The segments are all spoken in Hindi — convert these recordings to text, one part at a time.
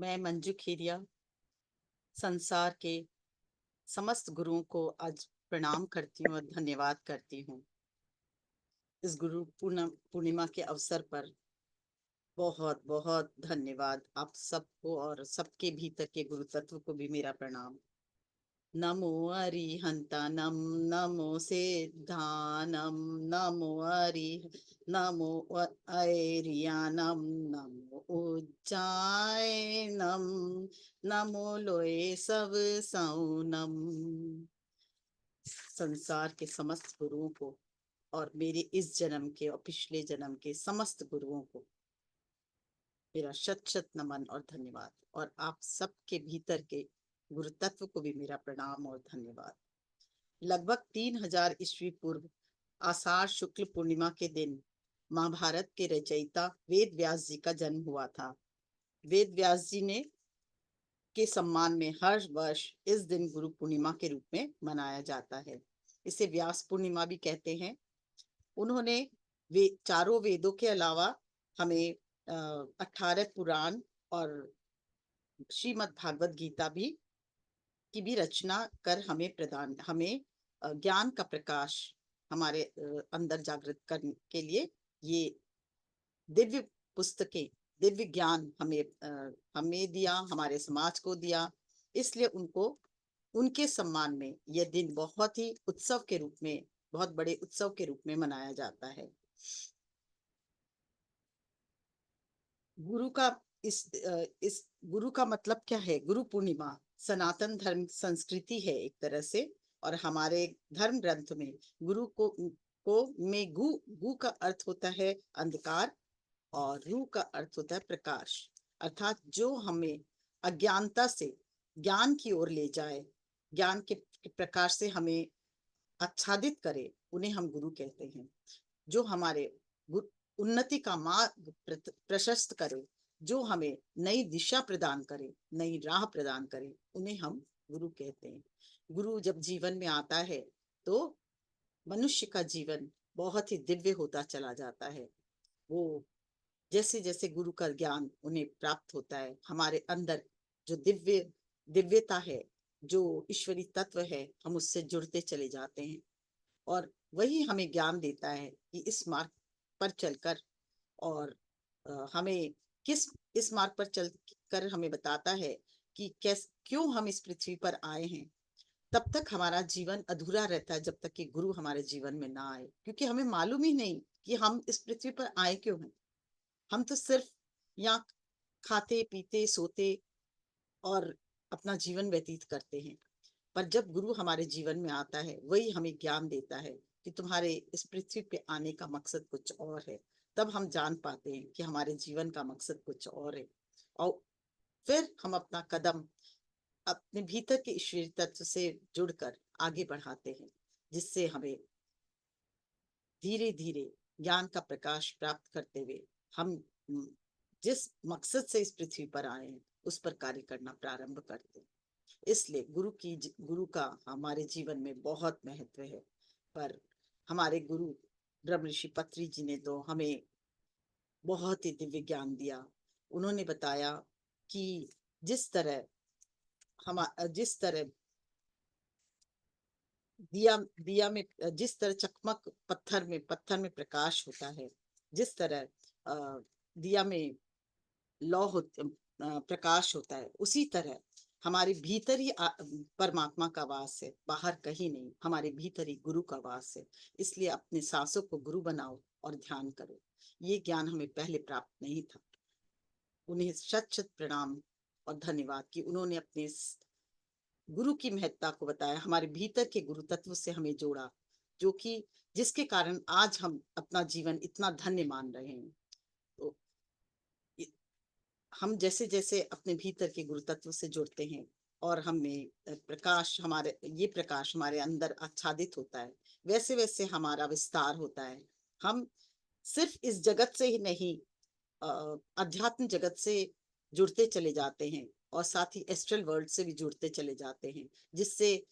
मैं मंजू खीरिया संसार के समस्त गुरुओं को आज प्रणाम करती हूँ और धन्यवाद करती हूँ। इस गुरु पूर्णिमा के अवसर पर बहुत बहुत धन्यवाद आप सबको और सबके भीतर के गुरु तत्व को भी मेरा प्रणाम। नमो अरिहंतानम, नमो सिद्धानम, नमो अरि नमो ऐरियानम, नमो उज्जायनम, नमो लोए सब सौनम। संसार के समस्त गुरुओं को और मेरे इस जन्म के और पिछले जन्म के समस्त गुरुओं को मेरा शत शत नमन और धन्यवाद, और आप सबके भीतर के गुरु तत्व को भी मेरा प्रणाम और धन्यवाद। लगभग 3000 ईस्वी पूर्व आषाढ़ शुक्ल पूर्णिमा के दिन महाभारत के रचयिता वेद व्यास जी का जन्म हुआ था। वेद व्यास जी ने के सम्मान में हर वर्ष इस दिन गुरु पूर्णिमा के रूप में मनाया जाता है। इसे व्यास पूर्णिमा भी कहते हैं। उन्होंने चारों वेदों के अलावा हमें 18 पुराण और श्रीमद् भागवत गीता भी की भी रचना कर हमें ज्ञान का प्रकाश हमारे अंदर जागृत करने के लिए ये दिव्य पुस्तकें, दिव्य ज्ञान हमें दिया, हमारे समाज को दिया। इसलिए उनको उनके सम्मान में यह दिन बहुत ही उत्सव के रूप में, बहुत बड़े उत्सव के रूप में मनाया जाता है। गुरु का इस गुरु का मतलब क्या है? गुरु पूर्णिमा सनातन धर्म संस्कृति है एक तरह से, और हमारे धर्म ग्रंथ में गुरु को में गु का अर्थ होता है अंधकार और रू का अर्थ होता है प्रकाश। अर्थात जो हमें अज्ञानता से ज्ञान की ओर ले जाए, ज्ञान के प्रकाश से हमें आच्छादित करे, उन्हें हम गुरु कहते हैं। जो हमारे उन्नति का मार्ग प्रशस्त करे, जो हमें नई दिशा प्रदान करे, नई राह प्रदान करे, उन्हें हम गुरु कहते हैं। गुरु जब जीवन में आता है तो मनुष्य का जीवन बहुत ही दिव्य होता चला जाता है। वो जैसे जैसे गुरु का ज्ञान उन्हें प्राप्त होता है, हमारे अंदर जो दिव्यता है, जो ईश्वरी तत्व है, हम उससे जुड़ते चले जाते हैं। और वही हमें ज्ञान देता है कि इस मार्ग पर चलकर, और हमें किस इस मार्ग पर चल कर हमें बताता है कि क्यों हम इस पृथ्वी पर आए हैं। तब तक हमारा जीवन अधूरा रहता है जब तक कि गुरु हमारे जीवन में ना आए, क्योंकि हमें मालूम ही नहीं कि हम इस पृथ्वी पर आए क्यों हैं। हम तो सिर्फ यहाँ खाते पीते सोते और अपना जीवन व्यतीत करते हैं। पर जब गुरु हमारे जीवन में आता है, वही हमें ज्ञान देता है कि तुम्हारे इस पृथ्वी पे आने का मकसद कुछ और है। तब हम जान पाते हैं कि हमारे जीवन का मकसद कुछ और है, और फिर हम अपना कदम अपने भीतर के ईश्वरीय तत्व से जुड़कर आगे बढ़ाते हैं, जिससे हमें धीरे धीरे ज्ञान का प्रकाश प्राप्त करते हुए हम जिस मकसद से इस पृथ्वी पर आए हैं उस पर कार्य करना प्रारंभ करते हैं। इसलिए गुरु का हमारे जीवन में बहुत महत्व है। पर हमारे गुरु ब्रह्म ऋषि पत्री जी ने तो हमें बहुत ही दिव्य ज्ञान दिया। उन्होंने बताया कि जिस तरह दिया में जिस तरह चकमक पत्थर में प्रकाश होता है, जिस तरह दिया में लौ प्रकाश होता है, उसी तरह हमारे भीतर ही परमात्मा का वास है, बाहर कहीं नहीं। हमारे भीतर ही गुरु का वास है। इसलिए अपने सांसों को गुरु बनाओ और ध्यान करो। ये ज्ञान हमें पहले प्राप्त नहीं था। उन्हें शत शत प्रणाम और धन्यवाद कि उन्होंने अपने गुरु की महत्ता को बताया, हमारे भीतर के गुरु तत्व से हमें जोड़ा, जो कि जिसके कारण आज हम अपना जीवन इतना धन्य मान रहे हैं। तो हम जैसे जैसे अपने भीतर के गुरु तत्व से जुड़ते हैं और हमें प्रकाश हमारे अंदर आच्छादित होता है, वैसे वैसे हमारा विस्तार होता है। हम सिर्फ इस जगत से ही नहीं, अध्यात्म जगत से जुड़ते चले जाते हैं, और साथ ही एस्ट्रल वर्ल्ड से भी जुड़ते चले जाते हैं, जिससे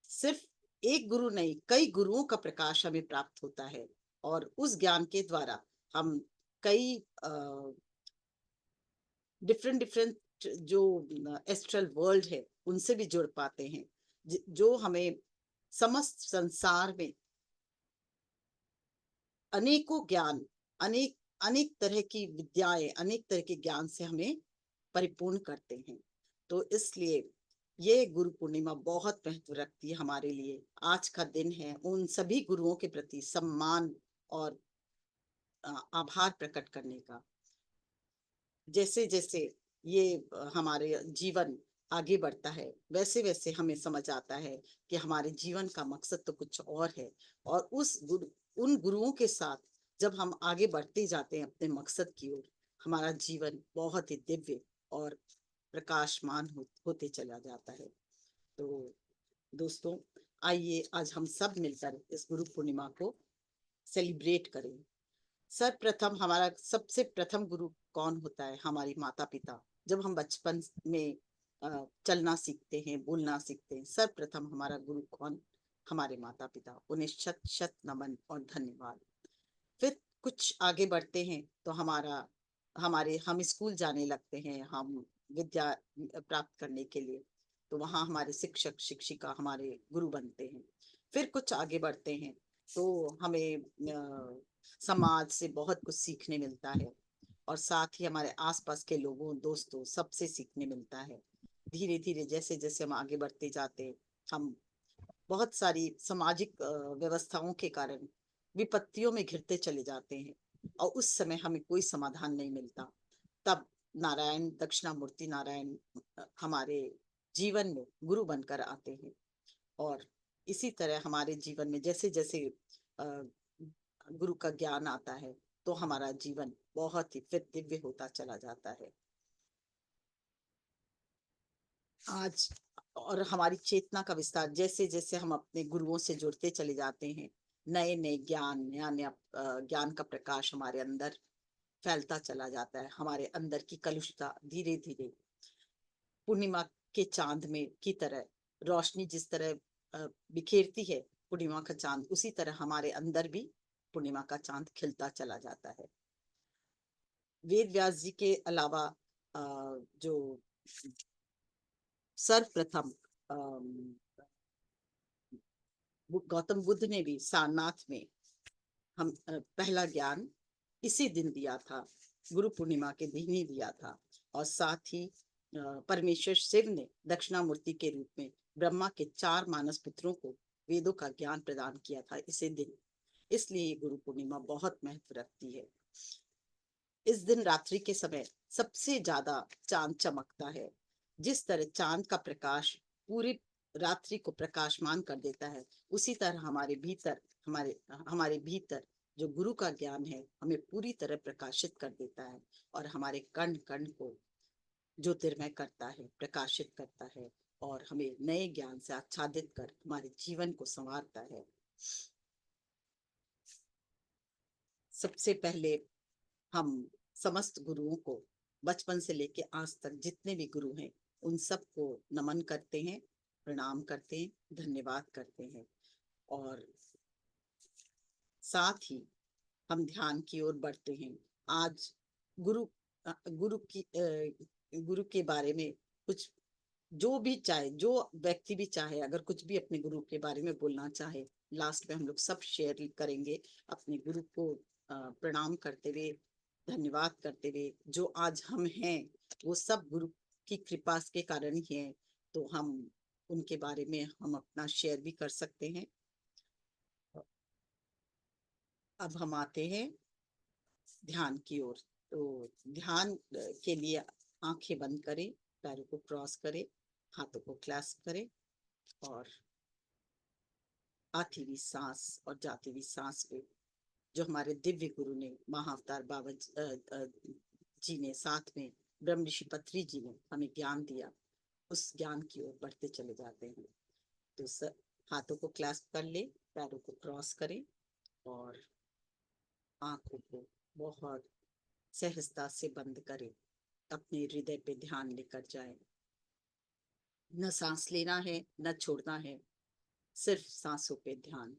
सिर्फ एक गुरु नहीं, कई गुरुओं का प्रकाश हमें प्राप्त होता है। और उस ज्ञान के द्वारा हम कई डिफरेंट डिफरेंट जो एस्ट्रल वर्ल्ड है उनसे भी जुड़ पाते हैं, जो हमें समस्त संसार में अनेकों ज्ञान, अनेक अनेक तरह की विद्याएं, अनेक तरह के ज्ञान से हमें परिपूर्ण करते हैं। तो इसलिए ये गुरु पूर्णिमा बहुत महत्व रखती है हमारे लिए। आज का दिन है उन सभी गुरुओं के प्रति सम्मान और आभार प्रकट करने का। जैसे जैसे ये हमारे जीवन आगे बढ़ता है, वैसे वैसे हमें समझ आता है कि हमारे जीवन का मकसद तो कुछ और है। और उन गुरुओं के साथ जब हम आगे बढ़ते जाते हैं अपने मकसद की ओर, हमारा जीवन बहुत ही दिव्य और प्रकाशमान होते चला जाता है। तो दोस्तों, आइए आज हम सब मिलकर इस गुरु पूर्णिमा को सेलिब्रेट करें। सर्वप्रथम हमारा सबसे प्रथम गुरु कौन होता है? हमारी माता पिता। जब हम बचपन में चलना सीखते हैं, बोलना सीखते हैं, सर्वप्रथम हमारा गुरु कौन? हमारे माता पिता। उन्हें शत शत नमन और धन्यवाद। फिर कुछ आगे बढ़ते हैं तो हम स्कूल जाने लगते हैं, हम विद्या प्राप्त करने के लिए। तो वहाँ हमारे शिक्षक शिक्षिका हमारे गुरु बनते हैं। फिर कुछ आगे बढ़ते हैं तो हमें समाज से बहुत कुछ सीखने मिलता है, और साथ ही हमारे आसपास के लोगों, दोस्तों, सबसे सीखने मिलता है। धीरे धीरे जैसे जैसे हम आगे बढ़ते जाते हैं, हम बहुत सारी सामाजिक व्यवस्थाओं के कारण विपत्तियों में घिरते चले जाते हैं, और उस समय हमें कोई समाधान नहीं मिलता। तब नारायण, दक्षिणामूर्ति नारायण हमारे जीवन में गुरु बनकर आते हैं। और इसी तरह हमारे जीवन में जैसे जैसे अ, गुरु का ज्ञान आता है तो हमारा जीवन बहुत ही फिर दिव्य होता चला जाता है। आज और हमारी चेतना का विस्तार, जैसे जैसे हम अपने गुरुओं से जुड़ते चले जाते हैं, नए नए ज्ञान, नया नया ज्ञान का प्रकाश हमारे अंदर फैलता चला जाता है। हमारे अंदर की कलुषता धीरे धीरे पूर्णिमा के चांद में की तरह, रोशनी जिस तरह बिखेरती है पूर्णिमा का चांद, उसी तरह हमारे अंदर भी पूर्णिमा का चांद खिलता चला जाता है। वेद व्यास जी के अलावा जो सर्वप्रथम गौतम बुद्ध ने भी सारनाथ में हम पहला ज्ञान इसी दिन दिया था, गुरु पूर्णिमा के दिन ही दिया था। और साथ ही परमेश्वर शिव ने दक्षिणामूर्ति के रूप में ब्रह्मा के 4 मानस पुत्रों को वेदों का ज्ञान प्रदान किया था इसी दिन। इसलिए ये गुरु पूर्णिमा बहुत महत्व रखती है। इस दिन रात्रि के समय सबसे ज्यादा चांद चमकता है। जिस तरह चांद का प्रकाश पूरी रात्रि को प्रकाशमान कर देता है, उसी तरह हमारे भीतर जो गुरु का ज्ञान है हमें पूरी तरह प्रकाशित कर देता है, और हमारे कण कण को ज्योतिर्मय करता है, प्रकाशित करता है, और हमें नए ज्ञान से आच्छादित कर हमारे जीवन को संवारता है। सबसे पहले हम समस्त गुरुओं को, बचपन से लेके आज तक जितने भी गुरु हैं, उन सबको नमन करते हैं, प्रणाम करते हैं, धन्यवाद करते हैं। और साथ ही हम ध्यान की ओर बढ़ते हैं। आज गुरु गुरु के बारे में कुछ, जो भी चाहे, जो व्यक्ति भी चाहे, अगर कुछ भी अपने गुरु के बारे में बोलना चाहे, लास्ट में हम लोग सब शेयर करेंगे अपने गुरु को प्रणाम करते हुए, धन्यवाद करते हुए। जो आज हम हैं वो सब गुरु की कृपा के कारण ही है। तो हम उनके बारे में हम अपना शेयर भी कर सकते हैं। अब हम आते हैं ध्यान की ओर। तो ध्यान के लिए आंखें बंद करें, पैरों को क्रॉस करें, हाथों को क्लैस्प करें, और आती हुई सांस और जाती हुई सांस पे जो हमारे दिव्य गुरु ने, महाअवतार बाबा जी ने, साथ में ब्रह्म ऋषि पत्री जी ने हमें ज्ञान दिया, उस ज्ञान की ओर बढ़ते चले जाते हैं। तो हाथों को क्लैस्प कर ले, पैरों को क्रॉस करें, और आंखों को बहुत सहजता से बंद करें। अपने हृदय पे ध्यान लेकर जाए। न सांस लेना है, न छोड़ना है, सिर्फ सांसों पे ध्यान।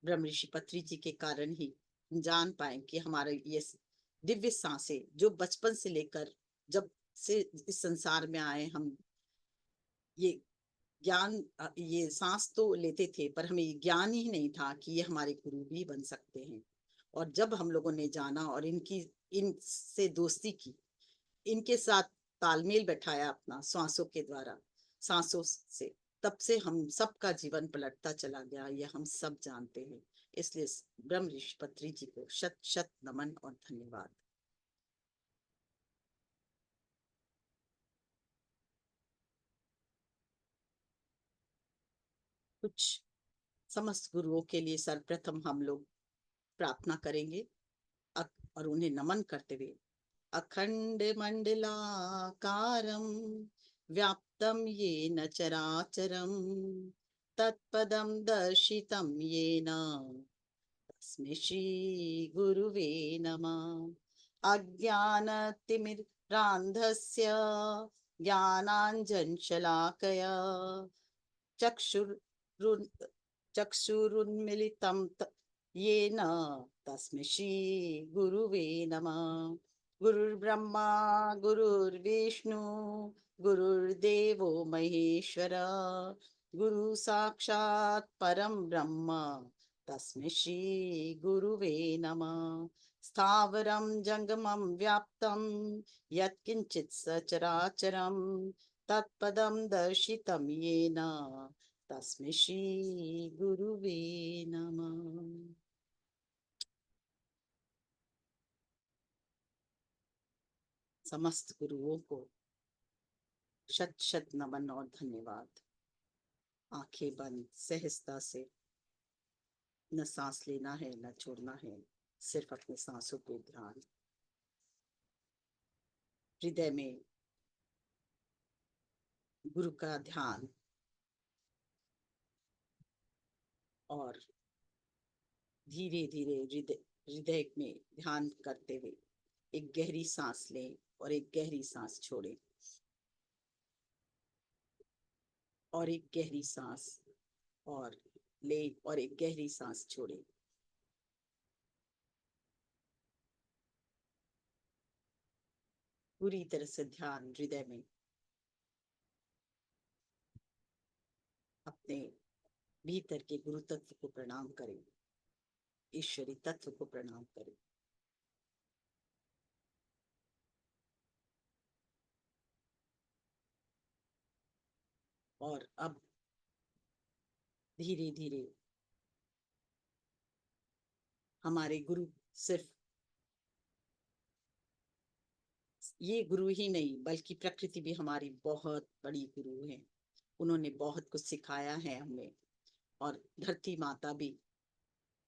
ब्रह्म ऋषि पत्री जी के कारण ही जान पाए कि हमारा ये दिव्य सांसें जो बचपन से लेकर जब से इस संसार में आए हम ये ज्ञान ये सांस तो लेते थे पर हमें ये ज्ञान ही नहीं था कि ये हमारे गुरु भी बन सकते हैं। और जब हम लोगों ने जाना और इनसे दोस्ती की, इनके साथ तालमेल बैठाया अपना श्वासों के द्वारा, सांसों से, तब से हम सबका जीवन पलटता चला गया, ये हम सब जानते हैं। इसलिए ब्रह्म ऋषि पत्री जी को शत शत नमन और धन्यवाद। कुछ समस्त गुरुओं के लिए सर्वप्रथम हम लोग प्रार्थना करेंगे और उन्हें नमन करते हुए, अखंड मंडलाकारं व्याप्तं येन चराचरं तत्पदं दर्शितं येन तस्मै श्री गुरुवे नमः। अज्ञानतिमिरान्धस्य ज्ञानाञ्जनशलाकया चक्षुरुन् चक्षुरुन्मिलितं येन तस्मै श्री गुरुवे नमः। गुरुर्ब्रह्मा गुरुर्विष्णु गुरुर्देवो महेश्वर गुरु साक्षात् परं ब्रह्म तस्मै श्री गुरुवे नमः। स्थावरं जंगमं व्याप्तं यत्किंचित् सचराचरं तत्पदं दर्शितं येन तस्मै श्री गुरुवे नमः। समस्त गुरुओं को शत शत नमन और धन्यवाद। आंखें बंद सहजता से, न सांस लेना है न छोड़ना है, सिर्फ अपने सांसों पे ध्यान। हृदय में गुरु का ध्यान और धीरे धीरे हृदय हृदय में ध्यान करते हुए एक गहरी सांस लें और एक गहरी सांस छोड़ें और एक गहरी सांस और ले और एक गहरी सांस छोड़ें। पूरी तरह से ध्यान हृदय में अपने भीतर के गुरु तत्व को प्रणाम करें, ईश्वरी तत्व को प्रणाम करें। और अब धीरे धीरे हमारे गुरु सिर्फ ये गुरु ही नहीं बल्कि प्रकृति भी हमारी बहुत बड़ी गुरु है। उन्होंने बहुत कुछ सिखाया है हमें, और धरती माता भी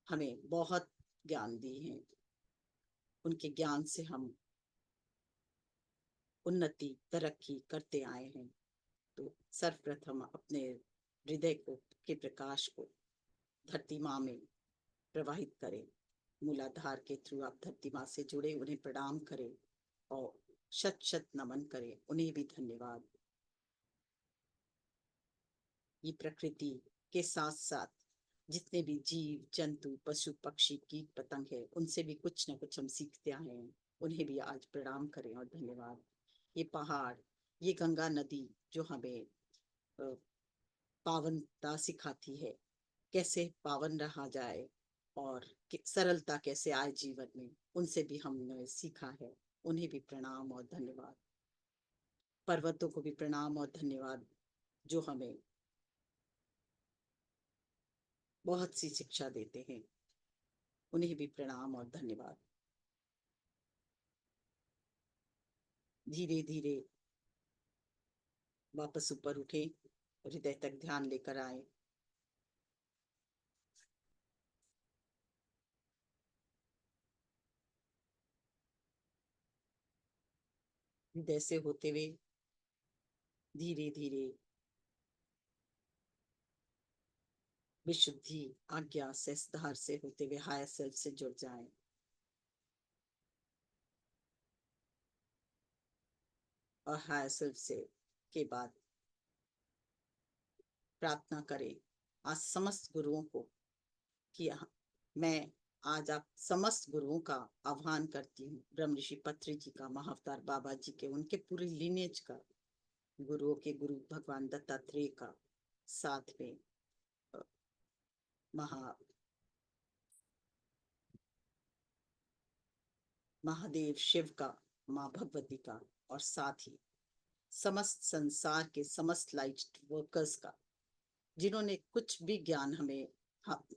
हमें बहुत ज्ञान दी है। उनके ज्ञान से हम उन्नति तरक्की करते आए हैं। तो सर्वप्रथम अपने हृदय को के प्रकाश को धरती माँ में प्रवाहित करें। मूलाधार के थ्रू आप धरती माँ से जुड़े, उन्हें प्रणाम करें और शत शत नमन करें, उन्हें भी धन्यवाद। ये प्रकृति के साथ साथ जितने भी जीव जंतु पशु पक्षी कीट पतंग है, उनसे भी कुछ ना कुछ हम सीखते आए हैं, उन्हें भी आज प्रणाम करें और धन्यवाद। ये पहाड़, ये गंगा नदी जो हमें पावनता सिखाती है, कैसे पावन रहा जाए और सरलता कैसे आए जीवन में, उनसे भी हमने सीखा है, उन्हें भी प्रणाम और धन्यवाद। पर्वतों को भी प्रणाम और धन्यवाद जो हमें बहुत सी शिक्षा देते हैं, उन्हें भी प्रणाम और धन्यवाद। धीरे धीरे वापस ऊपर उठे, हृदय तक ध्यान लेकर आए। हृदय से होते हुए धीरे धीरे विशुद्धि आज्ञा सहस्त्रधार से होते हुए हायर सेल्फ से जुड़ जाएं। और हायर सेल्फ से के बाद प्रार्थना करें आज समस्त गुरुओं को कि मैं आज आप समस्त गुरुओं का आह्वान करती हूँ, ब्रह्म ऋषि पत्री जी का, महाअवतार बाबा जी के, उनके पूरे लिनेज का, गुरुओं के गुरु भगवान दत्तात्रेय का, साथ में अ, महा महादेव शिव का, माँ भगवती का, और साथ ही समस्त संसार के समस्त लाइट वर्कर्स का, जिन्होंने कुछ भी ज्ञान हमें,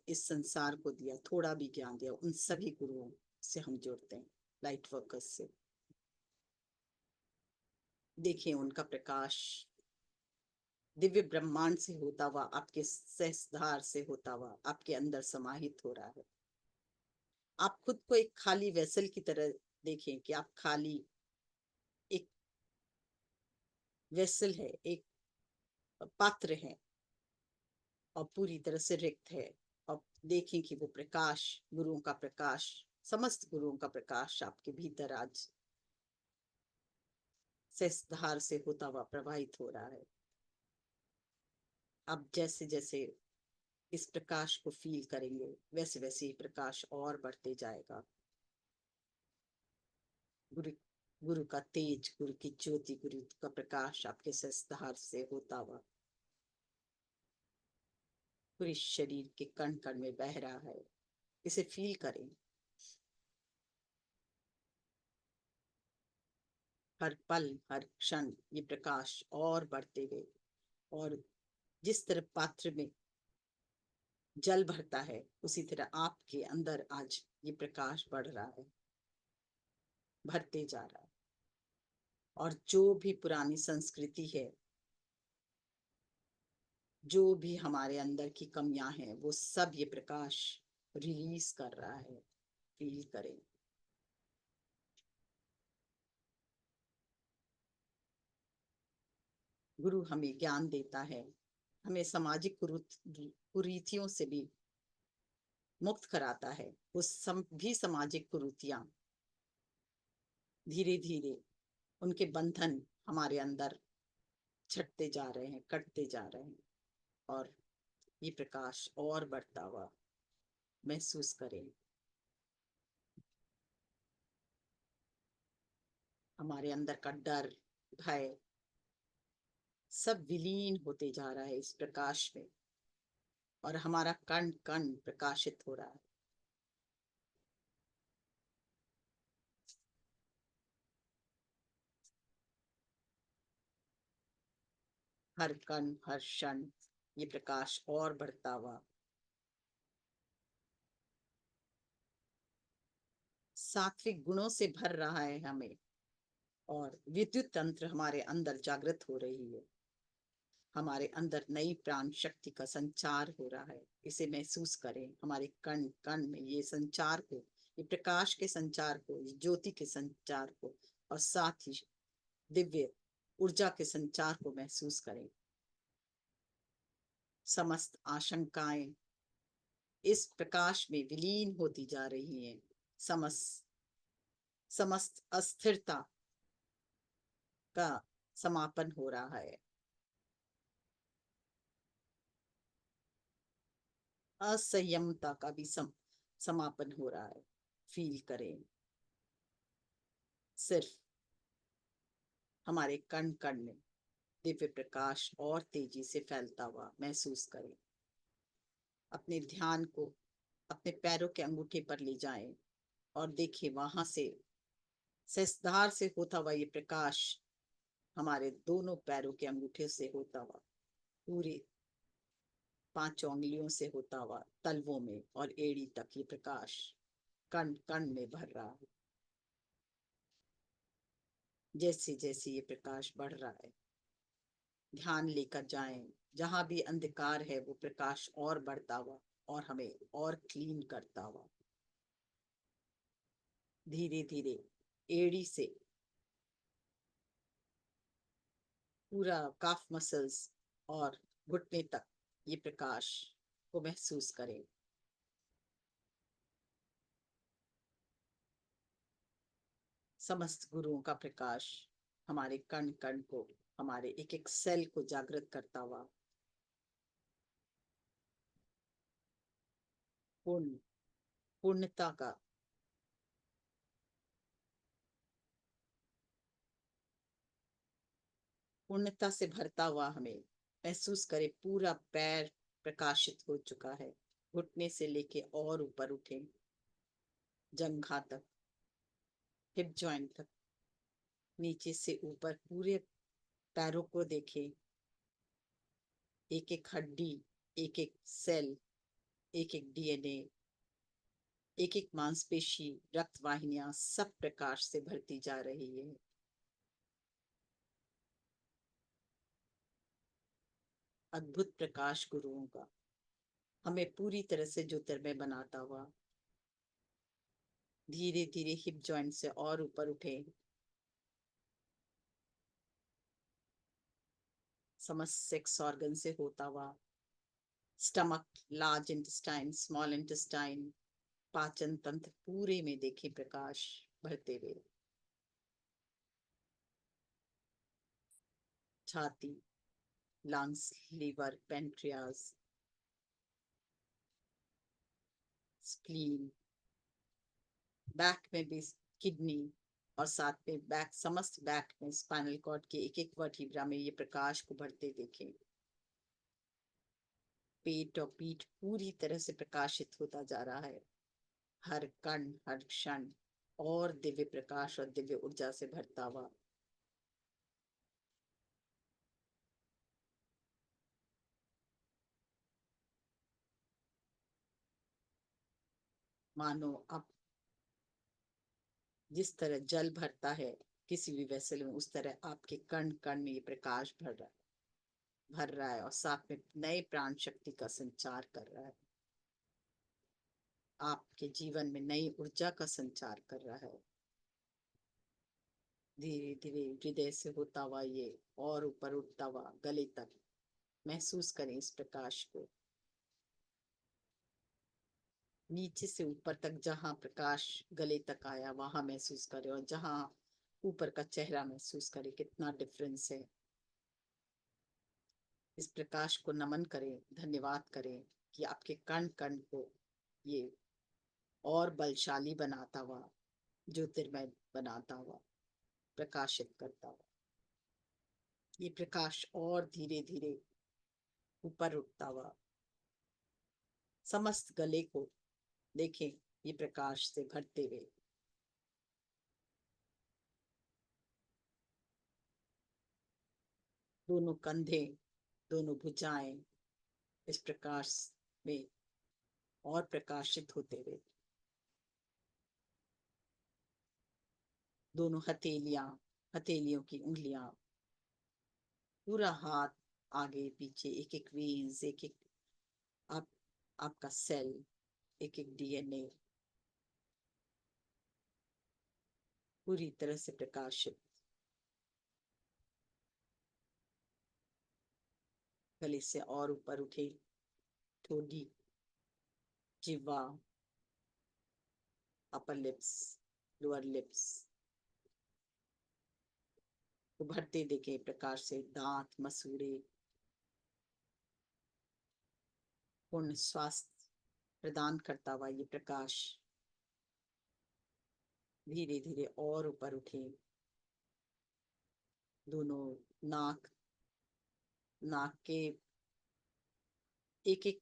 इस संसार को दिया, थोड़ा भी ज्ञान दिया, उन सभी गुरुओं से हम जुड़ते हैं, लाइट वर्कर्स से। देखिए उनका प्रकाश दिव्य ब्रह्मांड से होता हुआ, आपके सहस्त्रार से होता हुआ आपके अंदर समाहित हो रहा है। आप खुद को एक खाली वेसल की तरह देखें कि आप खाली एक वेसल है, एक पात्र है, और पूरी तरह से रिक्त है। और देखें कि वो प्रकाश, गुरुओं का प्रकाश, समस्त गुरुओं का प्रकाश आपके भीतर आज सहस्त्रार से होता हुआ प्रवाहित हो रहा है। अब जैसे जैसे इस प्रकाश को फील करेंगे, वैसे वैसे ही प्रकाश और बढ़ते जाएगा। गुरु गुरु का तेज, गुरु की ज्योति, गुरु का प्रकाश आपके सहस्त्रार से होता हुआ पूरे शरीर के कण कण में बह रहा है। इसे फील करें। हर पल हर क्षण ये प्रकाश और बढ़ते हुए, और जिस तरह पात्र में जल भरता है, उसी तरह आपके अंदर आज ये प्रकाश बढ़ रहा है, भरते जा रहा है। और जो भी पुरानी संस्कृति है, जो भी हमारे अंदर की कमियां हैं, वो सब ये प्रकाश रिलीज कर रहा है। फील करें। गुरु हमें ज्ञान देता है, हमें सामाजिक कुरीतियों से भी मुक्त कराता है। वो भी सामाजिक कुरीतियां धीरे धीरे, उनके बंधन हमारे अंदर छटते जा रहे हैं, कटते जा रहे हैं, और ये प्रकाश और बढ़ता हुआ महसूस करें। हमारे अंदर का डर, भय सब विलीन होते जा रहा है इस प्रकाश में, और हमारा कण कण प्रकाशित हो रहा है। हर कण हर क्षण ये प्रकाश और बढ़ता हुआ सात्विक गुणों से भर रहा है हमें, और विद्युत तंत्र हमारे अंदर जागृत हो रही है। हमारे अंदर नई प्राण शक्ति का संचार हो रहा है। इसे महसूस करें, हमारे कण कण में ये संचार को, ये प्रकाश के संचार को, ये ज्योति के संचार को, और साथ ही दिव्य ऊर्जा के संचार को महसूस करें। समस्त आशंकाएं इस प्रकाश में विलीन होती जा रही हैं। समस्त समस्त अस्थिरता का समापन हो रहा है। असंयमता का भी समापन हो रहा है। फील करें। सिर्फ हमारे कण कण में दिव्य प्रकाश और तेजी से फैलता हुआ महसूस करें। अपने ध्यान को अपने पैरों के अंगूठे पर ले जाएं, और देखिए वहां से सहस्त्रार से होता हुआ ये प्रकाश हमारे दोनों पैरों के अंगूठे से होता हुआ पूरे पांचों उंगलियों से होता हुआ तलवों में और एड़ी तक ये प्रकाश कण कण में भर रहा है। जैसे जैसे ये प्रकाश बढ़ रहा है, ध्यान लेकर जाएं, जहां भी अंधकार है वो प्रकाश और बढ़ता हुआ और हमें और क्लीन करता हुआ धीरे धीरे एड़ी से पूरा काफ मसल्स और घुटने तक ये प्रकाश को महसूस करें। समस्त गुरुओं का प्रकाश हमारे कण कण को, हमारे एक एक सेल को जागृत करता हुआ पूर्ण पूर्णता का, पूर्णता से भरता हुआ हमें महसूस करे। पूरा पैर प्रकाशित हो चुका है, घुटने से लेके और ऊपर उठे, जंघा तक, हिप जॉइंट तक, नीचे से ऊपर पूरे पैरों को देखें। एक एक हड्डी, एक एक सेल, एक एक डीएनए, एक एक मांसपेशी, रक्त वाहिनियां सब प्रकाश से भरती जा रही है। अद्भुत प्रकाश गुरुओं का हमें पूरी तरह से ज्योतिर्मय बनाता हुआ धीरे धीरे हिप जॉइंट से और ऊपर उठे, समस्त सेक्स ऑर्गन से होता हुआ stomach, large intestine, small intestine, पाचन तंत्र पूरे में देखे प्रकाश भरते हुए। छाती, lungs, liver, pancreas, spleen, back में भी किडनी, और साथ में बैक, समस्त बैक में स्पाइनल कॉर्ड के एक एक वर्टिब्रा में ये प्रकाश को बढ़ते देखें। पेट और पीठ पूरी तरह से प्रकाशित होता जा रहा है, हर कण हर क्षण और दिव्य प्रकाश और दिव्य ऊर्जा से भरता हुआ। मानो अब जिस तरह जल भरता है किसी भी वेसल में, उस तरह आपके कण कण में ये प्रकाश भर रहा है और साथ में नए प्राण शक्ति का संचार कर रहा है, आपके जीवन में नई ऊर्जा का संचार कर रहा है। धीरे धीरे हृदय से होता हुआ ये और ऊपर उठता हुआ गले तक महसूस करें इस प्रकाश को। नीचे से ऊपर तक जहां प्रकाश गले तक आया वहां महसूस करें, और जहां ऊपर का चेहरा महसूस करें कितना डिफरेंस है। इस प्रकाश को नमन करें, धन्यवाद करें कि आपके कण कण को ये और बलशाली बनाता हुआ, ज्योतिर्मय बनाता हुआ, प्रकाशित करता हुआ। ये प्रकाश और धीरे धीरे ऊपर उठता हुआ समस्त गले को देखें, ये प्रकाश से भरते हुए। दोनों कंधे, दोनों भुजाएं इस प्रकाश में और प्रकाशित होते हुए। दोनों हथेलियां, हथेलियों की उंगलियां, पूरा हाथ, आगे पीछे, एक एक वेन्स, एक एक आप, आपका सेल, एक एक डीएनए पूरी तरह से प्रकाशित। गले से और ऊपर उठे, ठोडी, जिह्वा, अपर लिप्स, लोअर लिप्स उभरते देखे प्रकाश से। दांत, मसूड़े, पूर्ण स्वास्थ्य प्रदान करता हुआ ये प्रकाश धीरे धीरे और ऊपर उठे। दोनों नाक, नाक के एक एक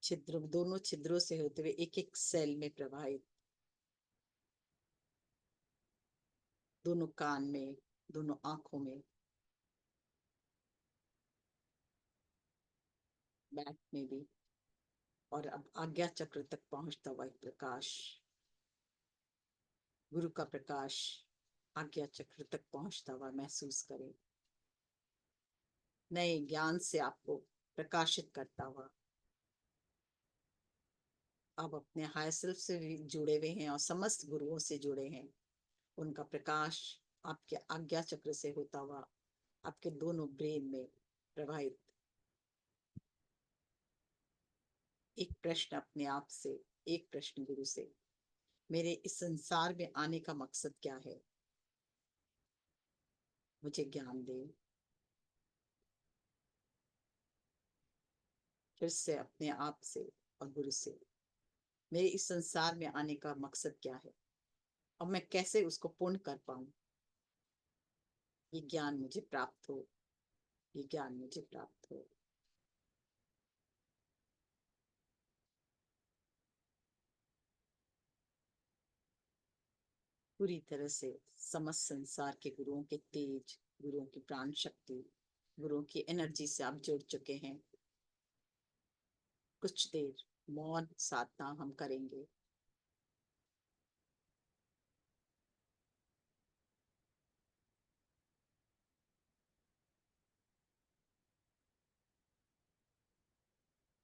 छिद्र, दोनों छिद्रों से होते हुए एक एक सेल में प्रवाहित। दोनों कान में, दोनों आंखों में, बैक में भी, और अब आज्ञा चक्र तक पहुंचता हुआ एक प्रकाश, गुरु का प्रकाश आज्ञा चक्र तक पहुंचता हुआ महसूस करें, नए ज्ञान से आपको प्रकाशित करता हुआ। आप अपने हायर सेल्फ से भी जुड़े हुए हैं और समस्त गुरुओं से जुड़े हैं। उनका प्रकाश आपके आज्ञा चक्र से होता हुआ आपके दोनों ब्रेन में प्रवाहित। एक प्रश्न अपने आप से, एक प्रश्न गुरु से, मेरे इस संसार में आने का मकसद क्या है? मुझे ज्ञान दे। फिर से अपने आप से और गुरु से मेरे इस संसार में आने का मकसद क्या है और मैं कैसे उसको पूर्ण कर पाऊं। ये ज्ञान मुझे प्राप्त हो, ये ज्ञान मुझे प्राप्त हो। पूरी तरह से समस्त संसार के गुरुओं के तेज, गुरुओं की प्राण शक्ति, गुरुओं की एनर्जी से आप जुड़ चुके हैं। कुछ देर मौन साधना हम करेंगे।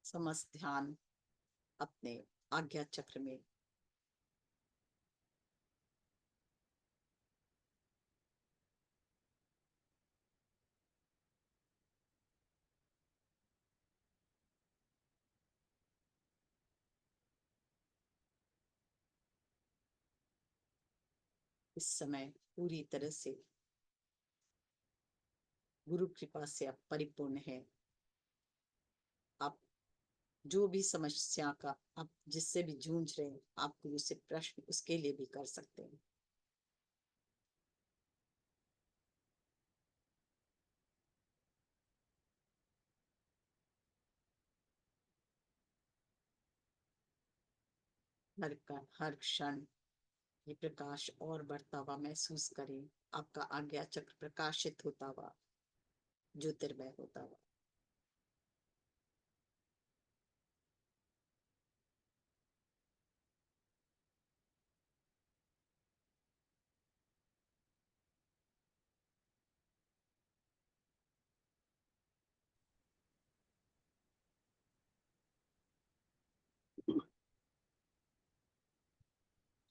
समस्त ध्यान अपने आज्ञा चक्र में। इस समय पूरी तरह से गुरु कृपा से आप परिपूर्ण है। आप जो भी समस्या का आप जिससे भी जूझ रहे हैं, आप गुरु से प्रश्न उसके लिए भी कर सकते हैं। हर क्षण ये प्रकाश और बढ़ता हुआ महसूस करें। आपका आज्ञा चक्र प्रकाशित होता हुआ, ज्योतिर्मय होता हुआ।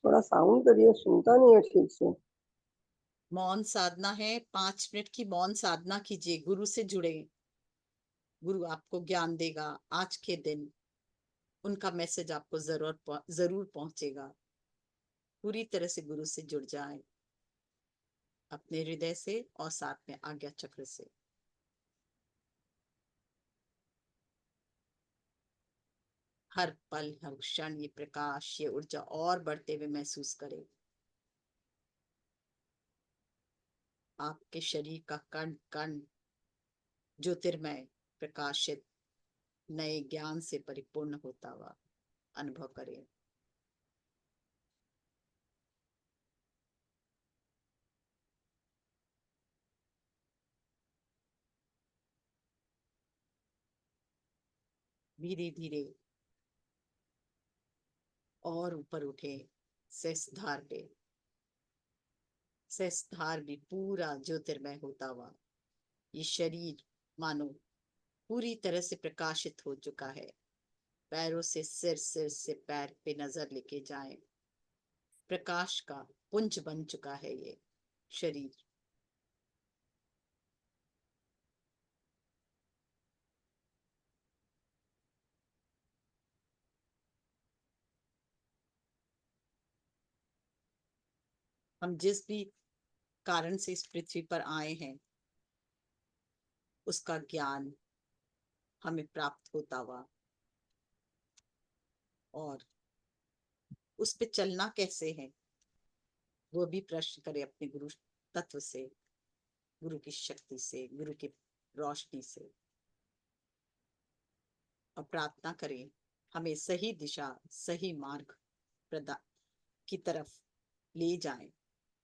थोड़ा साउंड करिए, सुनता नहीं है ठीक से। मौन साधना है, 5 मिनट की मौन साधना कीजिए, गुरु से जुड़े। गुरु आपको ज्ञान देगा। आज के दिन उनका मैसेज आपको जरूर पहुंचेगा। पूरी तरह से गुरु से जुड़ जाएं, अपने हृदय से और साथ में आज्ञा चक्र से। हर पल हर क्षण ये प्रकाश, ये ऊर्जा और बढ़ते हुए महसूस करें। आपके शरीर का कण कण ज्योतिर्मय, प्रकाशित, नए ज्ञान से परिपूर्ण होता हुआ अनुभव करें। धीरे धीरे और ऊपर उठे, सहस्त्रधार पे। सहस्त्रधार भी पूरा ज्योतिर्मय होता हुआ ये शरीर मानो पूरी तरह से प्रकाशित हो चुका है। पैरों से सिर, सिर से पैर पे नजर लेके जाएं। प्रकाश का पुंज बन चुका है ये शरीर। हम जिस भी कारण से इस पृथ्वी पर आए हैं, उसका ज्ञान हमें प्राप्त होता हुआ, और उस पे चलना कैसे है वो भी प्रश्न करें अपने गुरु तत्व से, गुरु की शक्ति से, गुरु की रोशनी से। और प्रार्थना करें हमें सही दिशा, सही मार्ग प्रदा की तरफ ले जाएं,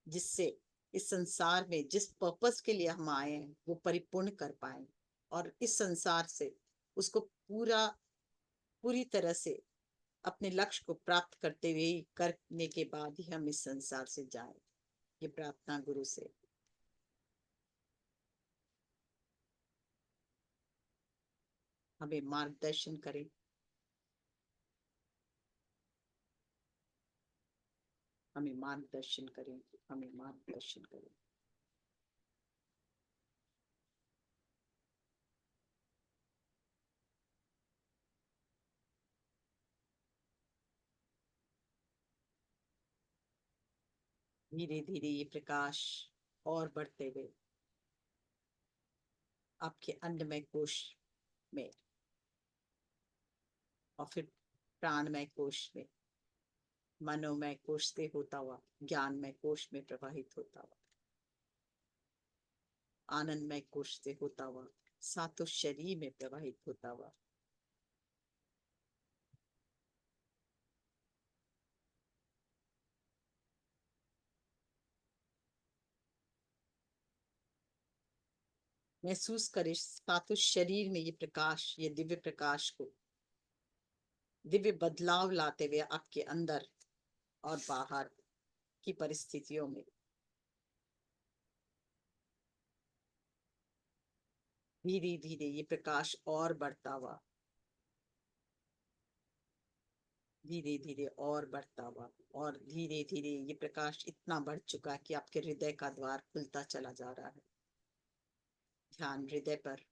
जिससे इस संसार में जिस पर्पस के लिए हम आए हैं वो परिपूर्ण कर पाए, और इस संसार से उसको पूरी तरह से अपने लक्ष्य को प्राप्त करते हुए ही, करने के बाद ही हम इस संसार से जाएं। ये प्रार्थना गुरु से। हमें मार्गदर्शन करें। हमें मार्गदर्शन करें। हमें मार्गदर्शन करें। धीरे धीरे ये प्रकाश और बढ़ते हुए आपके अन्नमय कोश में और फिर प्राणमय कोश में मनोमय कोश से होता हुआ ज्ञानमय कोश में प्रवाहित होता हुआ, आनंदमय कोश से होता हुआ सातों शरीर में प्रवाहित होता हुआ, महसूस करे सातों शरीर में ये प्रकाश, ये दिव्य प्रकाश को दिव्य बदलाव लाते हुए आपके अंदर और बाहर की परिस्थितियों में। धीरे धीरे ये प्रकाश और बढ़ता हुआ, धीरे धीरे और बढ़ता हुआ, और धीरे धीरे ये प्रकाश इतना बढ़ चुका कि आपके हृदय का द्वार खुलता चला जा रहा है। ध्यान हृदय पर,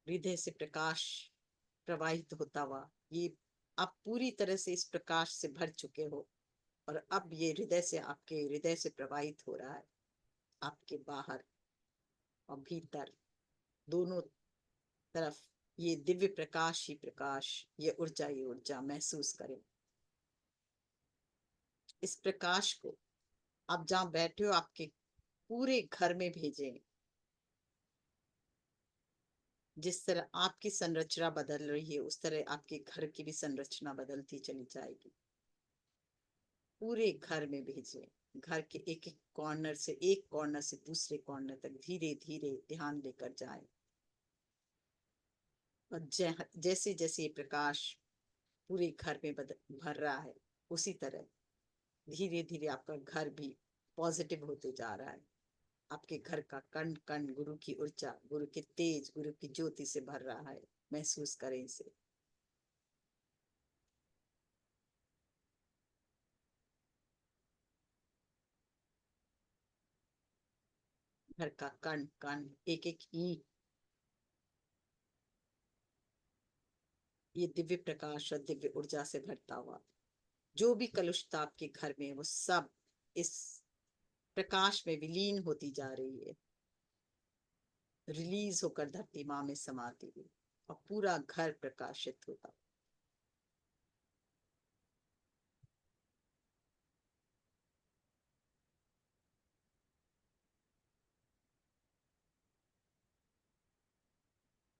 हृदय से प्रकाश प्रवाहित होता हुआ, ये आप पूरी तरह से इस प्रकाश से भर चुके हो, और अब ये हृदय से, आपके हृदय से प्रवाहित हो रहा है आपके बाहर और भीतर, दोनों तरफ ये दिव्य प्रकाश ही प्रकाश, ये ऊर्जा महसूस करें। इस प्रकाश को आप जहां बैठे हो आपके पूरे घर में भेजें। जिस तरह आपकी संरचना बदल रही है उस तरह आपके घर की भी संरचना बदलती चली जाएगी। पूरे घर में भेजें। घर के एक एक कॉर्नर से, एक कॉर्नर से दूसरे कॉर्नर तक धीरे धीरे ध्यान लेकर जाएं। और जैसे जैसे ये प्रकाश पूरे घर में भर रहा है, उसी तरह धीरे धीरे आपका घर भी पॉजिटिव होते जा रहा है। आपके घर का कण कण गुरु की ऊर्जा, गुरु के तेज, गुरु की ज्योति से भर रहा है। महसूस करें इसे। घर का कण कण, एक एक ईंट ये दिव्य प्रकाश और दिव्य ऊर्जा से भरता हुआ, जो भी कलुषता आपके घर में वो सब इस प्रकाश में विलीन होती जा रही है, रिलीज होकर धरती माँ में समाती हुई, और पूरा घर प्रकाशित होता।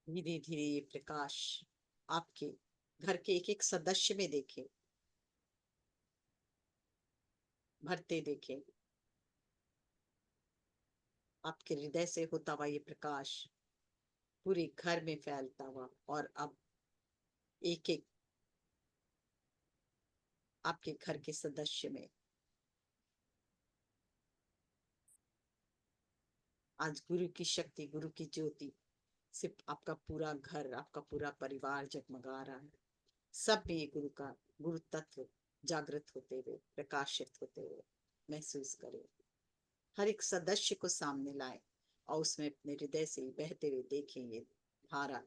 धीरे धीरे ये प्रकाश आपके घर के एक एक सदस्य में देखें, भरते देखें। आपके हृदय से होता हुआ ये प्रकाश पूरे घर में फैलता हुआ, और अब एक एक आपके घर के सदस्य में। आज गुरु की शक्ति, गुरु की ज्योति सिर्फ आपका पूरा घर, आपका पूरा परिवार जगमगा रहा है। सब में ये गुरु का, गुरु तत्व जागृत होते हुए, प्रकाशित होते हुए महसूस करें। हर एक सदस्य को सामने लाए और उसमें अपने हृदय से बहते हुए देखें ये धारा,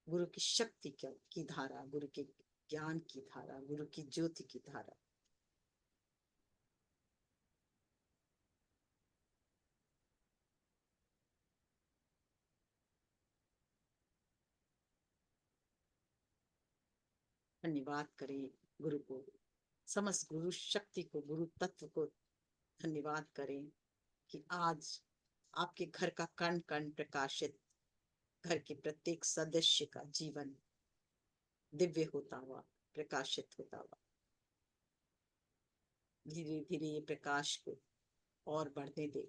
गुरु की शक्ति की धारा, गुरु के ज्ञान की धारा, गुरु की ज्योति की धारा। धन्यवाद करें गुरु को, समस्त गुरु शक्ति को, गुरु तत्व को धन्यवाद करें कि आज आपके घर का कण कण प्रकाशित, घर के प्रत्येक सदस्य का जीवन दिव्य होता हुआ, प्रकाशित होता हुआ। धीरे धीरे ये प्रकाश को और बढ़ने दे।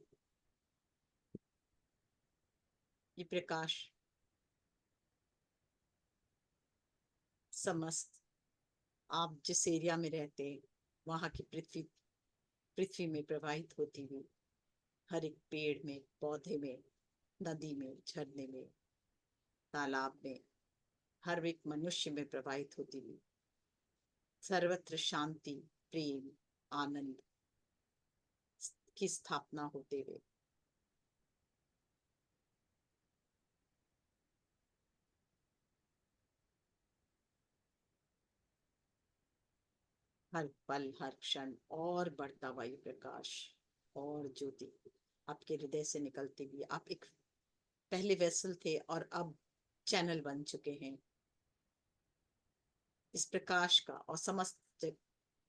ये प्रकाश समस्त, आप जिस एरिया में रहते हैं वहां की पृथ्वी, पृथ्वी में प्रवाहित होती हुई, हर एक पेड़ में, पौधे में, नदी में, झरने में, तालाब में, हर एक मनुष्य में प्रवाहित होती हुई, सर्वत्र शांति, प्रेम, आनंद की स्थापना होते हुए, हर पल हर क्षण और बढ़ता हुआ ये प्रकाश और ज्योति आपके हृदय से निकलती हुई। आप एक पहले वेसल थे और अब चैनल बन चुके हैं। इस प्रकाश का और समस्त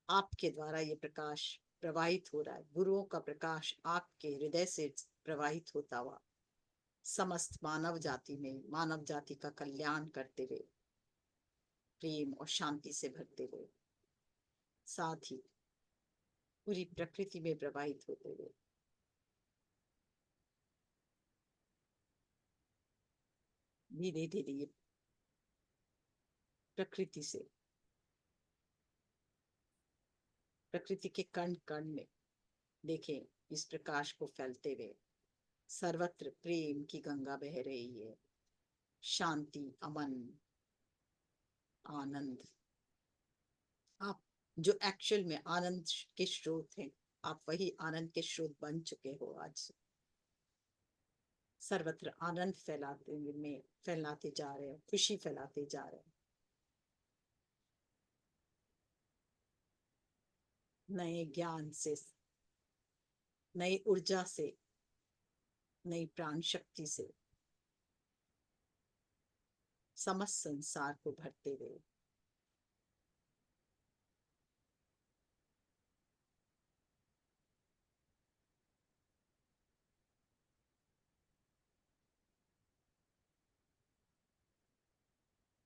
आपके द्वारा ये प्रकाश प्रवाहित हो रहा है। गुरुओं का प्रकाश आपके हृदय से प्रवाहित होता हुआ समस्त मानव जाति में मानव जाति का कल्याण करते हुए, प्रेम और शांति से भरते हुए, साथ ही पूरी प्रकृति में प्रवाहित होते हुए धीरे धीरे ये प्रकृति से, प्रकृति के कण कण में देखें इस प्रकाश को फैलते हुए। सर्वत्र प्रेम की गंगा बह रही है, शांति, अमन, आनंद। आप जो एक्चुअल में आनंद के स्रोत हैं, आप वही आनंद के स्रोत बन चुके हो। आज सर्वत्र आनंद फैलाते जा रहे हो, खुशी फैलाते जा रहे हो। नए ज्ञान से, नई ऊर्जा से, नई प्राण शक्ति से समस्त संसार को भरते हुए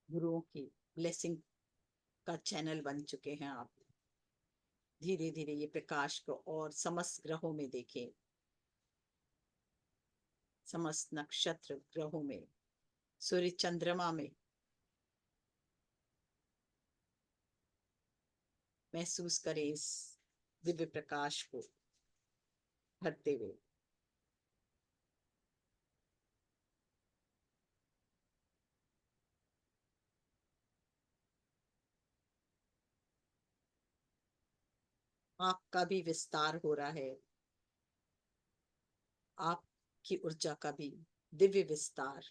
गुरुओं की ब्लेसिंग का चैनल बन चुके हैं आप। धीरे धीरे ये प्रकाश को और समस्त ग्रहों में देखें, समस्त नक्षत्र ग्रहों में, सूर्य चंद्रमा में महसूस करें इस दिव्य प्रकाश को भरते हुए। आपका भी विस्तार हो रहा है, आपकी ऊर्जा का भी दिव्य विस्तार।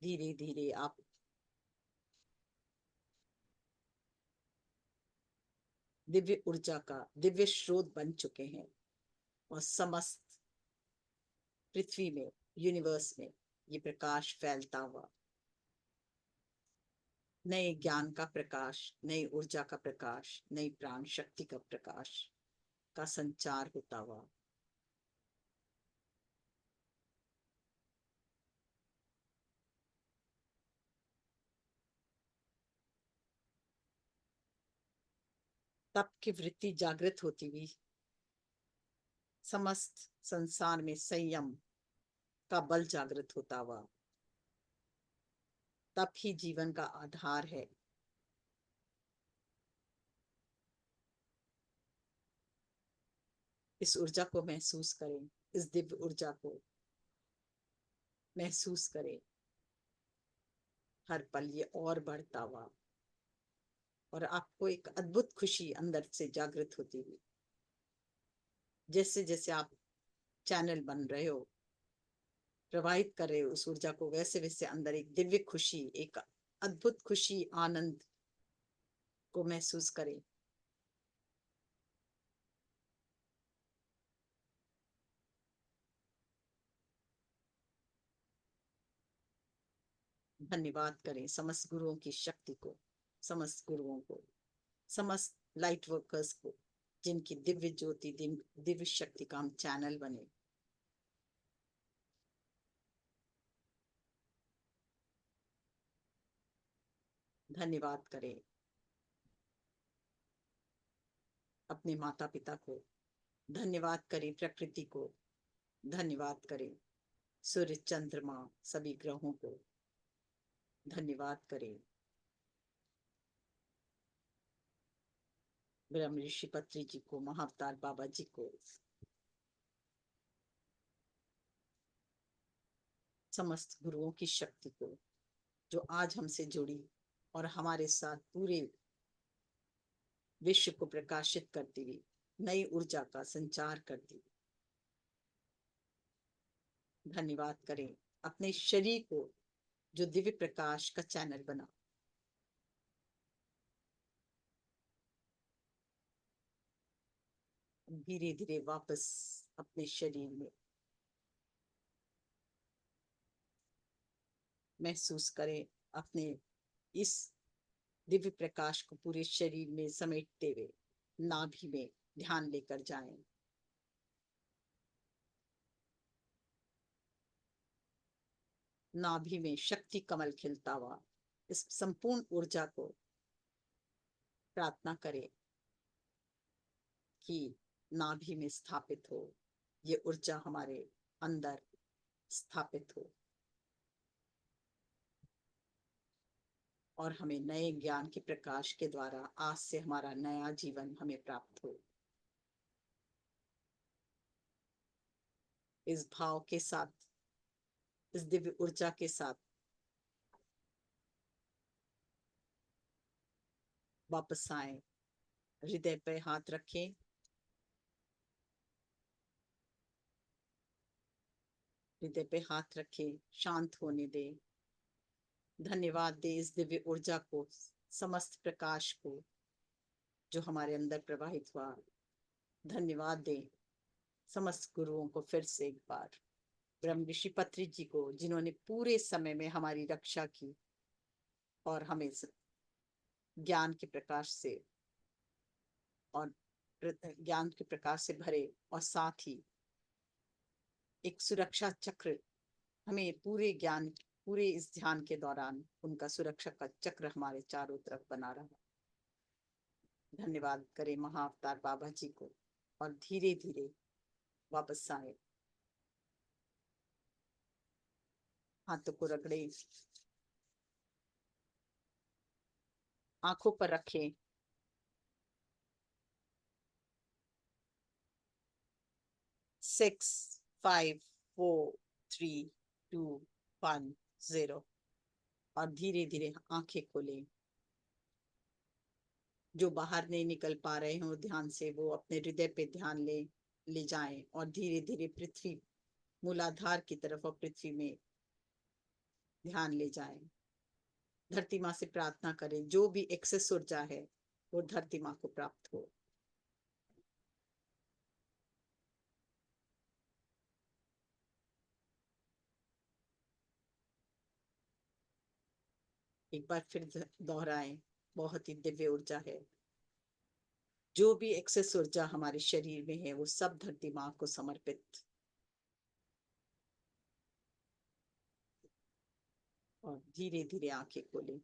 धीरे धीरे आप दिव्य ऊर्जा का दिव्य स्रोत बन चुके हैं और समस्त पृथ्वी में, यूनिवर्स में ये प्रकाश फैलता हुआ नए ज्ञान का प्रकाश, नई ऊर्जा का प्रकाश, नई प्राण शक्ति का प्रकाश का संचार होता हुआ तप की वृत्ति जागृत होती हुई समस्त संसार में संयम का बल जागृत होता हुआ। तप ही जीवन का आधार है। इस ऊर्जा को महसूस करें, इस दिव्य ऊर्जा को महसूस करें। हर पल ये और बढ़ता हुआ और आपको एक अद्भुत खुशी अंदर से जागृत होती हुई। जैसे जैसे आप चैनल बन रहे हो, प्रवाहित कर रहे हो उस ऊर्जा को, वैसे वैसे अंदर एक दिव्य खुशी, एक अद्भुत खुशी, आनंद को महसूस करें। धन्यवाद करें समस्त गुरुओं की शक्ति को, समस्त गुरुओं को, समस्त लाइट वर्कर्स को, जिनकी दिव्य ज्योति, दिव्य शक्ति का हम चैनल बने। धन्यवाद करें अपने माता पिता को, धन्यवाद करें प्रकृति को, धन्यवाद करें सूर्य चंद्रमा सभी ग्रहों को, धन्यवाद करें ब्रह्म ऋषि पत्री जी को, महाअवतार बाबा जी को, समस्त गुरुओं की शक्ति को जो आज हमसे जुड़ी और हमारे साथ पूरे विश्व को प्रकाशित करती हुई नई ऊर्जा का संचार करती। धन्यवाद करें अपने शरीर को जो दिव्य प्रकाश का चैनल बना। धीरे धीरे वापस अपने शरीर में महसूस करें अपने इस दिव्य प्रकाश को पूरे शरीर में समेटते हुए नाभि में ध्यान लेकर जाएं। नाभि में शक्ति कमल खिलता हुआ इस संपूर्ण ऊर्जा को प्रार्थना करें कि नाभि में स्थापित हो, ये ऊर्जा हमारे अंदर स्थापित हो और हमें नए ज्ञान के प्रकाश के द्वारा आज से हमारा नया जीवन हमें प्राप्त हो। इस भाव के साथ, इस दिव्य ऊर्जा के साथ वापस आए। हृदय पे हाथ रखें। हृदय पे हाथ रखें, शांत होने दें। धन्यवाद दें इस दिव्य ऊर्जा को, समस्त प्रकाश को जो हमारे अंदर प्रवाहित हुआ। धन्यवाद दें समस्त गुरुओं को फिर से एक बार, ब्रह्म ऋषि पत्री जी को जिन्होंने पूरे समय में हमारी रक्षा की और हमें ज्ञान के प्रकाश से और ज्ञान के प्रकाश से भरे, और साथ ही एक सुरक्षा चक्र हमें पूरे ज्ञान, पूरे इस ध्यान के दौरान उनका सुरक्षा का चक्र हमारे चारों तरफ बना रहा। धन्यवाद करें महाअवतार बाबा जी को और धीरे धीरे वापस आए। हाथों को रगड़े, आंखों पर रखें। सिक्स, 5, 4, 3, 2, 1, 0 और धीरे धीरे आंखें खोलें। जो बाहर नहीं निकल पा रहे हो ध्यान से, वो अपने हृदय पे ध्यान ले जाएं और धीरे धीरे पृथ्वी, मूलाधार की तरफ और पृथ्वी में ध्यान ले जाएं। धरती माँ से प्रार्थना करें जो भी एक्सेस ऊर्जा है वो धरती माँ को प्राप्त हो। एक बार फिर दोहराएं, बहुत ही दिव्य ऊर्जा है। जो भी एक्सेस ऊर्जा हमारे शरीर में है वो सब धरती माँ को समर्पित। और धीरे धीरे आंखें खोलें।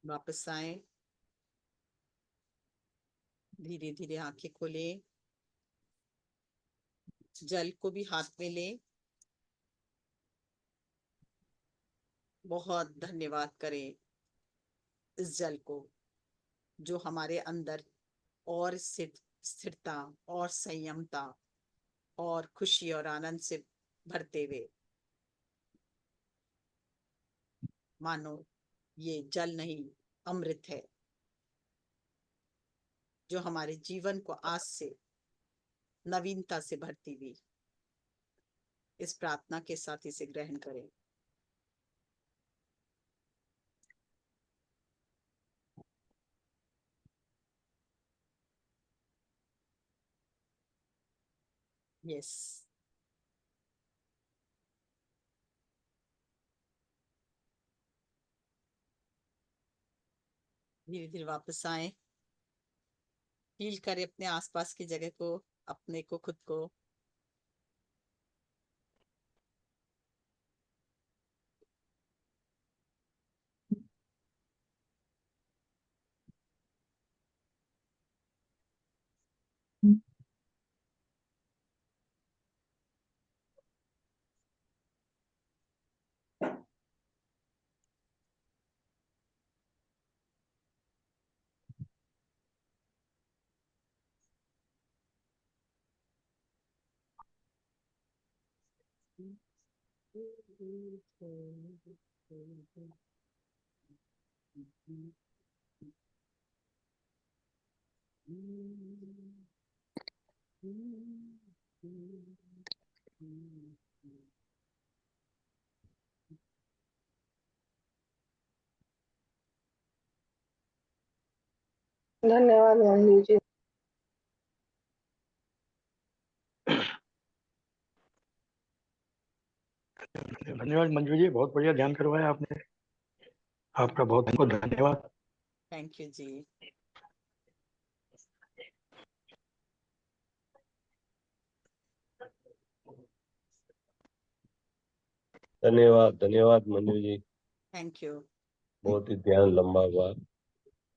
वापस आए। धीरे धीरे आंखें खोलें। जल को भी हाथ में लें। बहुत धन्यवाद करें इस जल को जो हमारे अंदर और स्थिरता और संयमता और खुशी और आनंद से भरते हुए, मानो ये जल नहीं अमृत है जो हमारे जीवन को आज से नवीनता से भरती हुई। इस प्रार्थना के साथ इसे ग्रहण करें। यस। धीरे धीरे वापस आए। फील करें अपने आसपास की जगह को, अपने को, खुद को। धन्यवाद मंजू जी। धन्यवाद मंजू जी, बहुत बढ़िया ध्यान करवाया आपने। आपका बहुत बहुत धन्यवाद। थैंक यू जी। धन्यवाद धन्यवाद मंजू जी, थैंक यू। बहुत ही ध्यान लंबा हुआ,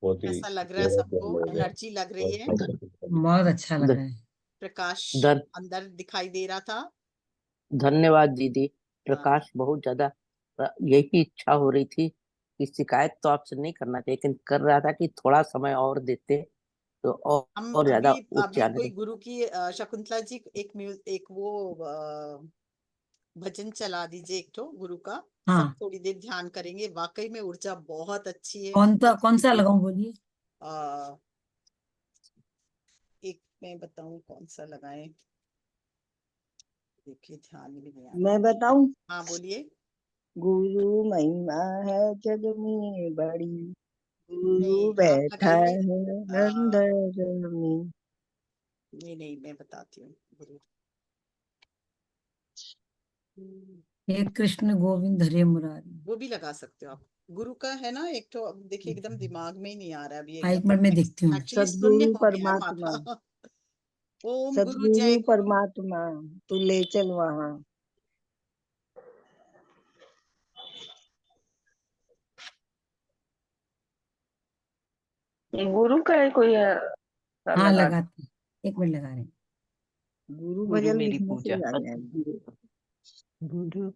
बहुत ही कैसा लग रहा है गहरा सबको? ध्यान हो गया। एनर्जी लग रही है? बहुत अच्छा लग रहा है। प्रकाश धन अंदर दिखाई दे रहा था। धन्यवाद दीदी। हाँ, प्रकाश बहुत ज्यादा यही इच्छा हो रही थी कि शिकायत तो आपसे नहीं करना चाहिए, लेकिन कर रहा था कि थोड़ा समय और देते तो हम और ज्यादा अभी उच्च अभी आने कोई में। गुरु की शकुंतला जी एक वो भजन चला दीजिए एक तो गुरु का। सब हाँ, थोड़ी देर ध्यान करेंगे। वाकई में ऊर्जा बहुत अच्छी है। कौन सा लगाऊं बोलिए। आ, एक मैं बताऊं कौन सा लगाएं। देखिए ध्यान में नहीं आ रहा। मैं बताऊं? हाँ बोलिए। गुरु महिमा है जग में बड़ी, गुरु नहीं, आप बैठा लगाइए। है अंदर में। नहीं मैं बताती हूँ गुरु। हे कृष्ण गोविंद हरे मुरारी। वो भी लगा सकते हो आप। गुरु का है ना एक तो, अब देखिए एकदम दिमाग में ही नहीं आ रहा अभी हाँ, एक एकदम। मिनट में देखती हूँ। एक्चुअली शून्य सदगुरु हो गया है परमात्मा, माथा। ओम गुरु सदगुरु जय गुरु। परमात्मा, तू ले चल वहां। गुरु का है कोई हाँ, लगा? लगाते हैं। एक मिनट लगा रहे हैं। गुरु गुरु भजन मेरी लिखने से पूजा। आ जाएंगे। गुरु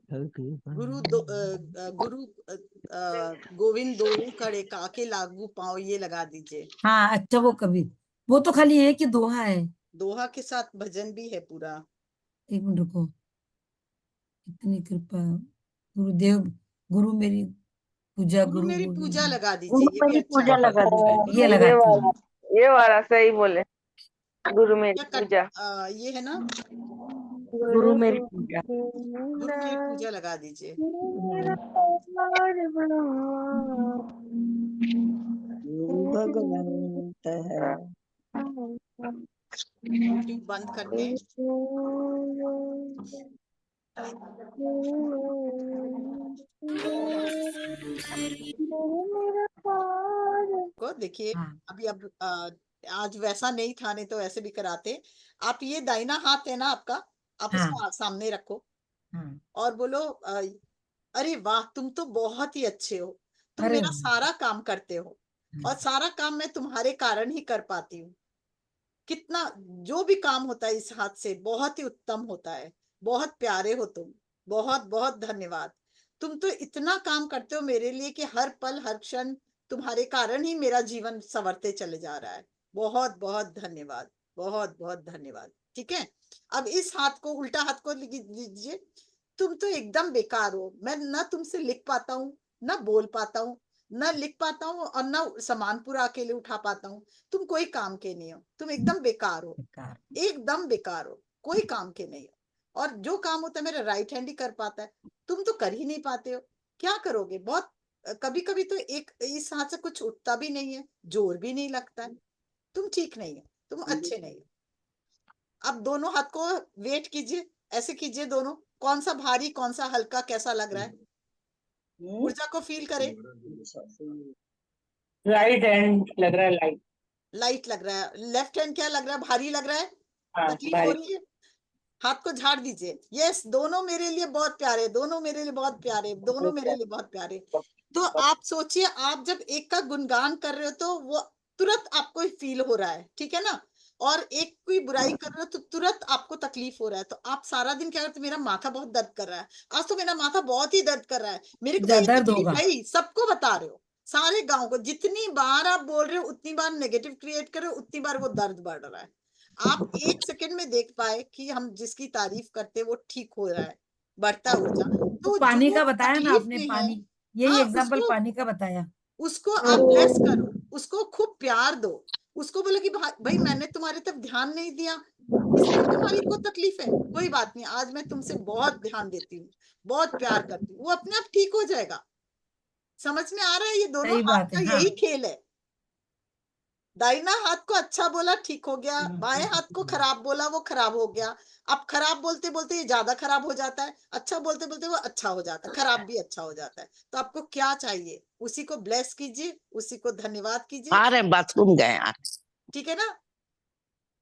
गोविंद दो कड़े काके लागू पाओ, ये लगा दीजिए। हाँ, अच्छा वो कबीर, वो तो खाली एक ही दोहा है। दोहा के साथ भजन भी है पूरा। एक मिनट रुको। इतनी कृपा गुरुदेव, गुरु मेरी पूजा, गुरु गुरु मेरी पूजा गोविंद। लगा गुरु दीजिए, ये भी मेरी अच्छा पूजा है। लगा दीजिए। ये ये लगाती वाला, हूँ। ये वाला सही बोले। गुरु मेरी या पूजा। ये है ना, गुरु मेरी पूजा। गुरु मेरी पूजा लगा दीजिए। गुरु भगवंत है। यूट्यूब बंद कर दें। को देखिए हाँ, अभी अब आज वैसा नहीं था, नहीं तो ऐसे भी कराते। आप ये दाहिना हाथ है ना आपका, आप हाँ, उसको सामने रखो हाँ। और बोलो अरे वाह तुम तो बहुत ही अच्छे हो। तुम अरे मेरा वाह। सारा काम करते हो हाँ, और सारा काम मैं तुम्हारे कारण ही कर पाती हूँ। कितना जो भी काम होता है इस हाथ से बहुत ही उत्तम होता है। बहुत प्यारे हो तुम। बहुत बहुत धन्यवाद। तुम तो इतना काम करते हो मेरे लिए कि हर पल हर क्षण तुम्हारे कारण ही मेरा जीवन संवरते चले जा रहा है। बहुत बहुत धन्यवाद। बहुत बहुत धन्यवाद। ठीक है। अब इस हाथ को, उल्टा हाथ को लीजिए। तुम तो एकदम बेकार हो। मैं ना तुमसे लिख पाता हूँ, ना बोल पाता हूँ, ना लिख पाता हूँ और ना सामान पूरा अकेले उठा पाता हूँ। तुम कोई काम के नहीं हो। तुम एकदम बेकार हो। बेकार। एकदम बेकार हो। कोई काम के नहीं हो। और जो काम होता है मेरा राइट हैंड ही कर पाता है। तुम तो कर ही नहीं पाते हो। क्या करोगे? बहुत कभी कभी तो एक इस हाथ से कुछ उठता भी नहीं है, जोर भी नहीं लगता है। तुम ठीक नहीं हो। तुम अच्छे नहीं हो। अब दोनों हाथ को वेट कीजिए, ऐसे कीजिए दोनों। कौन सा भारी कौन सा हल्का कैसा लग रहा है? ऊर्जा को फील करें। राइट हैंड लग रहा है, लाइट। लाइट लग रहा है। लेफ्ट हैंड क्या लग रहा है? भारी लग रहा है? हाँ, तकलीफ हो भारी। रही है? हाथ को झाड़ दीजिए। यस, दोनों मेरे लिए बहुत प्यारे, दोनों मेरे लिए बहुत प्यारे, दोनों मेरे लिए बहुत प्यारे। तो आप सोचिए, आप जब एक का गुणगान कर रहे हो तो वो तुरंत आपको फील हो रहा है, ठीक है ना? और एक कोई बुराई कर रहे हो तो तुरंत आपको तकलीफ हो रहा है। तो आप सारा दिन क्या करते? मेरा माथा बहुत दर्द कर रहा है, आज तो मेरा माथा बहुत ही दर्द कर रहा है, मेरे को तो ये दर्द तकलीफ होगा। है ही। सबको बता रहे हो, सारे गांव को। जितनी बार आप बोल रहे हो उतनी बार नेगेटिव क्रिएट कर रहे हो, उतनी बार वो दर्द बढ़ रहा है। आप एक सेकंड में देख पाए कि हम जिसकी तारीफ करते हैं वो ठीक हो रहा है, बढ़ता है ऊर्जा। तो तो पानी जो का बताया ना तकलीफ आपने, में है, पानी, यही हाँ एग्जाम्पल उसको, पानी का बताया। उसको आप ब्लेस करो, उसको खूब प्यार दो। उसको बोलो कि भाई मैंने तुम्हारे तरफ ध्यान नहीं दिया, इसलिए तुम्हारी को तकलीफ है। कोई बात नहीं, आज मैं तुमसे बहुत ध्यान देती हूँ, बहुत प्यार करती हूँ। वो अपने आप ठीक हो जाएगा। समझ में आ रहा है? ये दोनों सही हाथ बात का है। हाँ, यही खेल है। दाहिना हाथ को अच्छा बोला ठीक हो गया, बाएं हाथ को खराब बोला वो खराब हो गया। अब खराब बोलते बोलते ये ज्यादा खराब हो जाता है, अच्छा बोलते बोलते वो अच्छा हो जाता है, खराब भी अच्छा हो जाता है। तो आपको क्या चाहिए, उसी को ब्लेस कीजिए, उसी को धन्यवाद कीजिए। आ रहे बाथरूम गए आ ठीक है ना?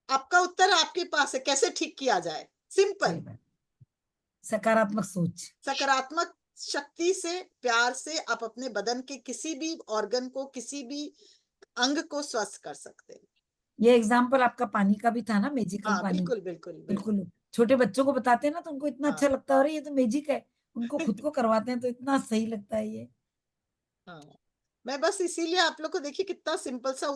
आपका उत्तर आपके पास है, कैसे ठीक किया जाए, सिंपल। सही बात। सकारात्मक सोच। सकारात्मक शक्ति से, प्यार से आप अपने बदन के किसी भी ऑर्गन को, किसी भी अंग को स्वस्थ कर सकते हैं। ये एग्जाम्पल आपका पानी का भी था ना, मैजिकल हाँ पानी। बिल्कुल बिल्कुल बिल्कुल। बिल्कुल छोटे बच्चों को बताते हैं ना तो उनको इतना हाँ अच्छा लगता है, अरे ये तो मैजिक है। उनको खुद को करवाते हैं तो इतना सही लगता है ये। हाँ, मैं बस इसीलिए आप लोग को देखिए कितना सिंपल सा